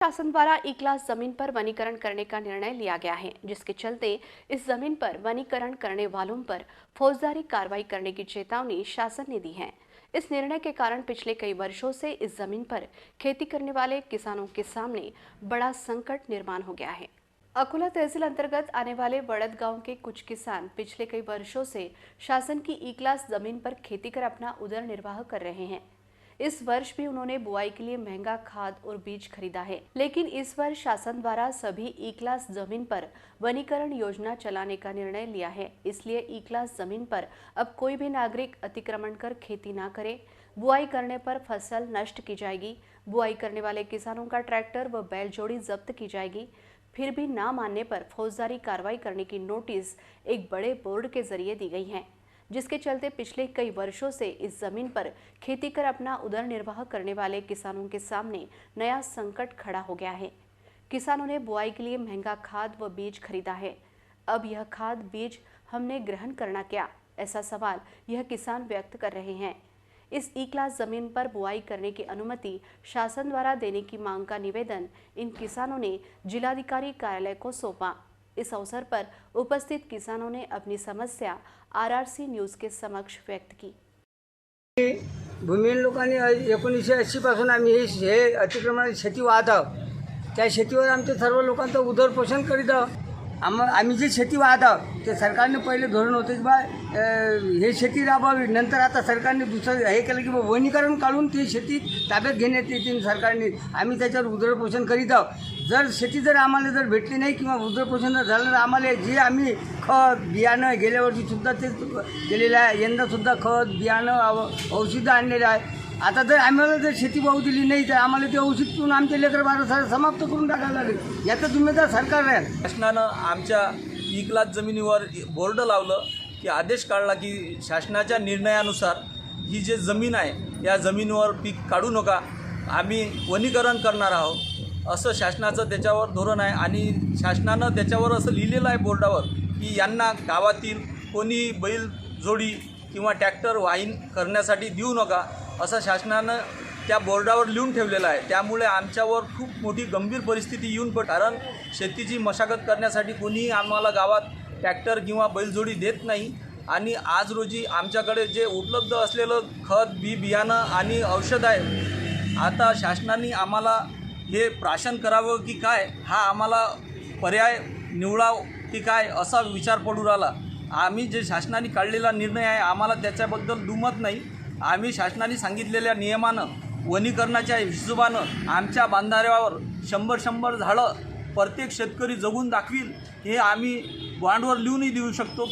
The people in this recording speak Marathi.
शासन द्वारा ई क्लास जमीन पर वनीकरण करने का निर्णय लिया गया है, जिसके चलते इस जमीन पर वनीकरण करने वालों पर फौजदारी कार्रवाई करने की चेतावनी शासन ने दी है। इस निर्णय के कारण पिछले कई वर्षों से इस जमीन पर खेती करने वाले किसानों के सामने बड़ा संकट निर्माण हो गया है। अकोला तहसील अंतर्गत आने वाले बड़द गांव के कुछ किसान पिछले कई वर्षों से शासन की ई क्लास जमीन पर खेती कर अपना उदर निर्वाह कर रहे हैं। इस वर्ष भी उन्होंने बुआई के लिए महंगा खाद और बीज खरीदा है, लेकिन इस वर्ष शासन द्वारा सभी ई क्लास जमीन पर वनीकरण योजना चलाने का निर्णय लिया है। इसलिए ई क्लास जमीन पर अब कोई भी नागरिक अतिक्रमण कर खेती ना करे। बुआई करने पर फसल नष्ट की जाएगी। बुआई करने वाले किसानों का ट्रैक्टर व बैल जोड़ी जब्त की जाएगी। फिर भी ना मानने पर फौजदारी कार्रवाई करने की नोटिस एक बड़े बोर्ड के जरिए दी गई है, जिसके चलते पिछले कई वर्षों से इस जमीन पर खेती कर अपना उदर निर्वाह करने वाले किसानों के सामने नया संकट खड़ा हो गया है। किसानों ने बुआई के लिए महंगा खाद व बीज खरीदा है। अब यह खाद बीज हमने ग्रहण करना क्या, ऐसा सवाल यह किसान व्यक्त कर रहे हैं। इस ई क्लास जमीन पर बुआई करने की अनुमति शासन द्वारा देने की मांग का निवेदन इन किसानों ने जिलाधिकारी कार्यालय को सौंपा। इस अवसर पर उपस्थित किसानों ने अपनी समस्या आरआरसी न्यूज के समक्ष व्यक्त की। भूमिहीन लोकांनी 1980 पासून आम्ही हे अतिक्रमणाची शेती वाहत आहोत। त्या शेतीवर आमचे सर्व लोकांचं उदरपोषण करीत आहोत। आम्ही जी शेती वाहत आहोत ते सरकारने पहिले धोरण होते की बा हे शेती राबवावी, नंतर आता सरकारने दुसरं हे केलं की वनीकरण काढून ती शेती ताब्यात घेण्यात येतील सरकारने। आम्ही त्याच्यावर उदरपोषण करीत आहोत। जर शेती आम्हाला भेटली नाही किंवा उदरपोषण जर झालं तर आम्हाला जे आम्ही खत बियाणं गेल्या वर्षीसुद्धा ते केलेलं आहे, यंदासुद्धा खत बियाणं औषधं आणलेलं आहे। आता जर आम्हाला जर शेती वाहू दिली नाही तर आम्हाला ते औषध पिऊन आमचे लेकर बाळ समाप्त करून टाकायला लागेल। याचा जिम्मेदार सरकार राहील। शासनानं आमच्या ई क्लास जमिनीवर बोर्ड लावलं की आदेश काढला की शासनाच्या निर्णयानुसार ही जे जमीन आहे या जमिनीवर पीक काढू नका, आम्ही वनीकरण करणार आहोत असं शासनाचं त्याच्यावर धोरण आहे। आणि शासनानं त्याच्यावर असं लिहिलेलं आहे बोर्डावर की यांना गावातील कोणी बैल जोडी किंवा ट्रॅक्टर वाहीन करण्यासाठी देऊ नका असं शासनानं त्या बोर्डावर लिहून ठेवलेलं आहे। त्यामुळे आमच्यावर खूप मोठी गंभीर परिस्थिती येऊन कारण शेतीची मशागत करण्यासाठी कोणीही आम्हाला गावात ट्रॅक्टर किंवा बैलजोडी देत नाही। आणि आज रोजी आमच्याकडे जे उपलब्ध असलेलं खत बियाणं आणि औषध आहे, आता शासनाने आम्हाला हे प्राशन करावं की काय, हा आम्हाला पर्याय निवडाव की काय असा विचार पडू राहिला। आम्ही जे शासनाने काढलेला निर्णय आहे आम्हाला त्याच्याबद्दल दुमत नाही। आम्ही शासनाने सांगितलेल्या नियमानं वनीकरणाच्या हिशोबानं आमच्या बांधाऱ्यावर 100 झाडं प्रत्येक शेतकरी जगून दाखवील हे आम्ही बॉन्डवर लिहूनही देऊ शकतो।